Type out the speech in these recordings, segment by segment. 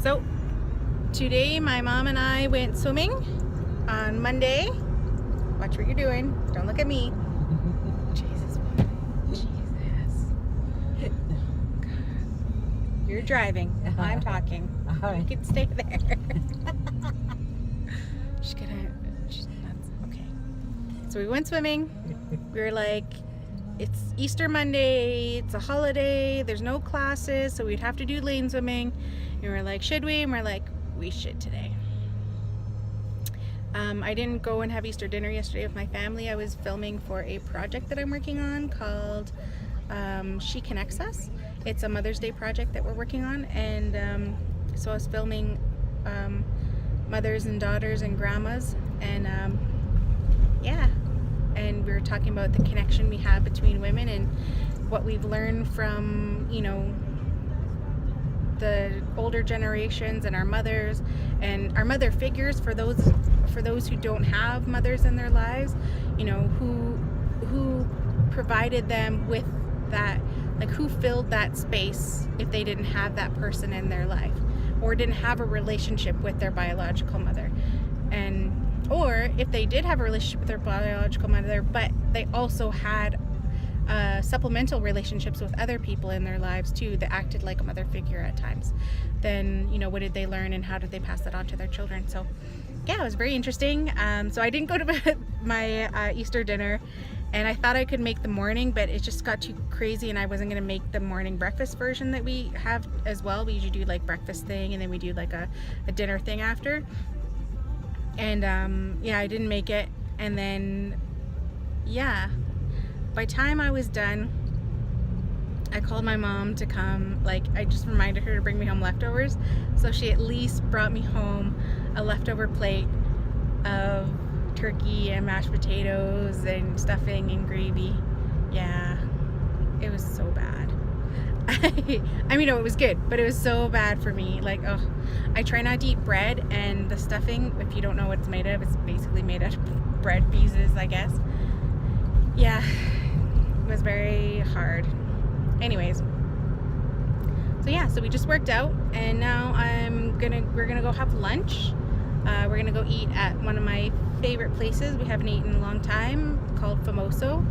So today my mom and I went swimming on Monday. Watch what you're doing. Don't look at me. Jesus. Jesus. You're driving. I'm talking. You can stay there. She's nuts. Okay. So we went swimming. We were like, it's Easter Monday, it's a holiday, there's no classes, so we'd have to do lane swimming. And we were like, should we? And we're like, we should today. I didn't go and have Easter dinner yesterday with my family. I was filming for a project that I'm working on called She Connects Us. It's a Mother's Day project that we're working on, and so I was filming mothers and daughters and grandmas, and yeah. And we were talking about the connection we have between women and what we've learned from, you know, the older generations and our mothers and our mother figures for those who don't have mothers in their lives, you know, who provided them with that, like who filled that space if they didn't have that person in their life or didn't have a relationship with their biological mother. And or if they did have a relationship with their biological mother, but they also had supplemental relationships with other people in their lives too that acted like a mother figure at times, then, you know, what did they learn and how did they pass that on to their children? So yeah, it was very interesting. So I didn't go to my Easter dinner, and I thought I could make the morning, but it just got too crazy and I wasn't going to make the morning breakfast version that we have as well. We usually do like breakfast thing and then we do like a dinner thing after. And yeah, I didn't make it. And then yeah, by the time I was done, I called my mom to come. Like, I just reminded her to bring me home leftovers, so she at least brought me home a leftover plate of turkey and mashed potatoes and stuffing and gravy. Yeah, it was so bad. I mean, no, it was good, but it was so bad for me. Like, oh, I try not to eat bread, and the stuffing, if you don't know what it's made of, it's basically made out of bread pieces, I guess. Yeah, it was very hard. Anyways, so yeah, so we just worked out, and now we're gonna go have lunch. We're gonna go eat at one of my favorite places we haven't eaten in a long time, called Famoso.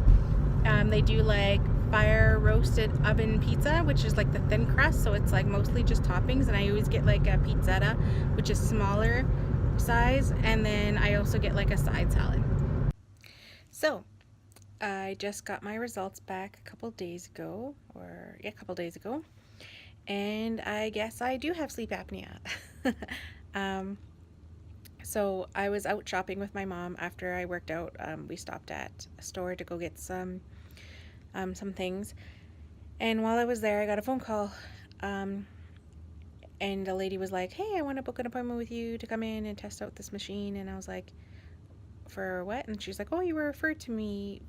They do like fire roasted oven pizza, which is like the thin crust, so it's like mostly just toppings, and I always get like a pizzetta, which is smaller size, and then I also get like a side salad. So I just got my results back a couple days ago, and I guess I do have sleep apnea. So I was out shopping with my mom after I worked out. We stopped at a store to go get some things, and while I was there I got a phone call, and a lady was like, hey, I want to book an appointment with you to come in and test out this machine. And I was like, for what? And she's like, oh, you were referred to me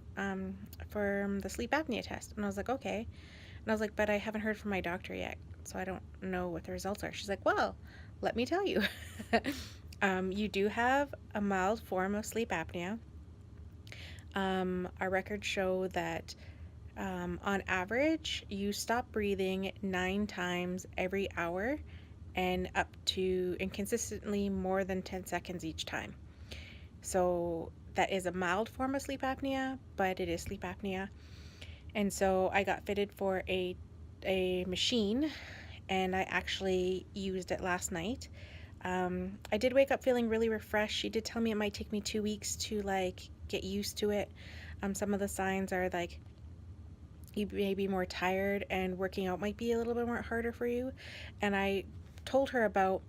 for the sleep apnea test. And I was like, okay. And I was like, but I haven't heard from my doctor yet, so I don't know what the results are. She's like, well, let me tell you. You do have a mild form of sleep apnea. Our records show that on average you stop breathing 9 times every hour, and consistently more than 10 seconds each time. So that is a mild form of sleep apnea, but it is sleep apnea. And so I got fitted for a machine, and I actually used it last night. I did wake up feeling really refreshed. She did tell me it might take me 2 weeks to like get used to it. Some of the signs are like you may be more tired and working out might be a little bit more harder for you. And I told her about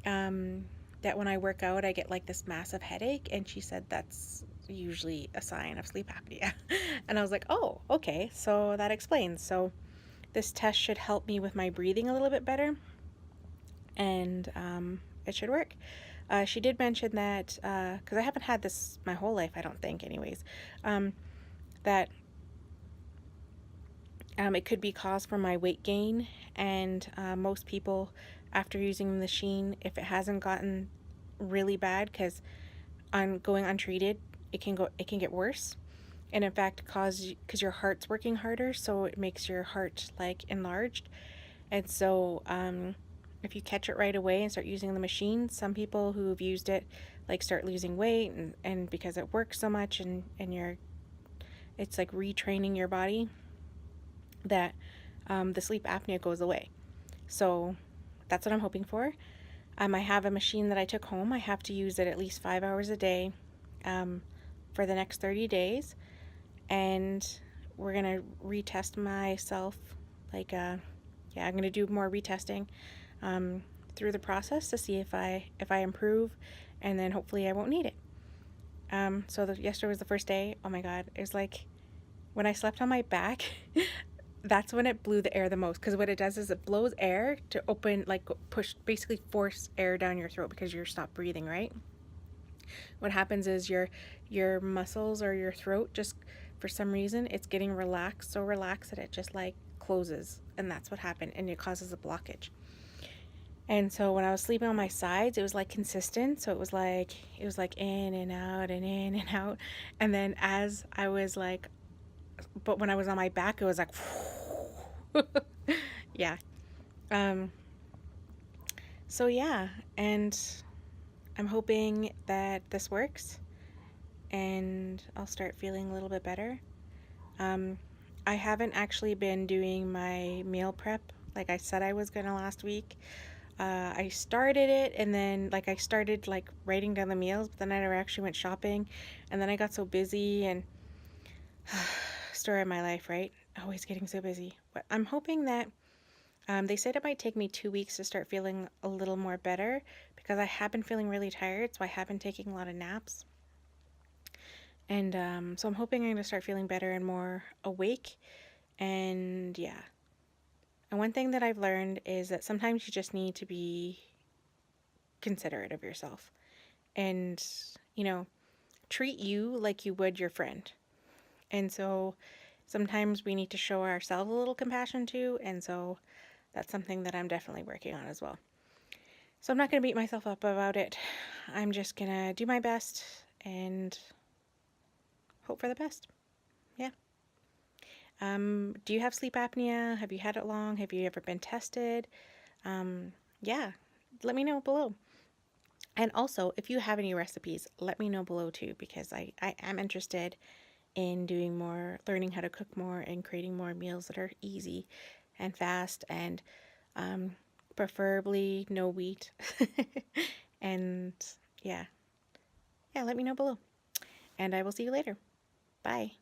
that when I work out I get like this massive headache, and she said that's usually a sign of sleep apnea. And I was like, oh, okay, so that explains. So this test should help me with my breathing a little bit better, and it should work. She did mention that, because I haven't had this my whole life, I don't think anyways, that it could be caused from my weight gain, and most people after using the machine, if it hasn't gotten really bad, because on going untreated, it can get worse, and in fact because your heart's working harder, so it makes your heart like enlarged. And so if you catch it right away and start using the machine, some people who've used it like start losing weight, and because it works so much, and it's like retraining your body, that the sleep apnea goes away. So that's what I'm hoping for. I have a machine that I took home. I have to use it at least 5 hours a day for the next 30 days. And we're going to retest myself. I'm going to do more retesting through the process to see if I improve, and then hopefully I won't need it. Yesterday was the first day. Oh my God. It was like when I slept on my back, that's when it blew the air the most, because what it does is it blows air to open, like push, basically force air down your throat because you're stopped breathing, right? What happens is your muscles or your throat, just for some reason, it's getting relaxed, so relaxed that it just like closes, and that's what happened, and it causes a blockage. And so when I was sleeping on my sides, it was like consistent, so it was like in and out and in and out, and then as I was like, but when I was on my back, it was like yeah. So yeah, and I'm hoping that this works and I'll start feeling a little bit better. I haven't actually been doing my meal prep like I said I was gonna last week. I started it, and then I started writing down the meals, but then I never actually went shopping, and then I got so busy, and story of my life, right? Always getting so busy. But I'm hoping that they said it might take me 2 weeks to start feeling a little more better, because I have been feeling really tired, so I have been taking a lot of naps. And so I'm hoping I'm going to start feeling better and more awake. And yeah. And one thing that I've learned is that sometimes you just need to be considerate of yourself and, treat you like you would your friend. And so sometimes we need to show ourselves a little compassion too. And so that's something that I'm definitely working on as well. So I'm not going to beat myself up about it. I'm just going to do my best and hope for the best. Yeah. Do you have sleep apnea? Have you had it long? Have you ever been tested? Yeah, let me know below. And also, if you have any recipes, let me know below too, because I am interested in doing more, learning how to cook more, and creating more meals that are easy and fast, and preferably no wheat. And yeah, let me know below. And I will see you later. Bye.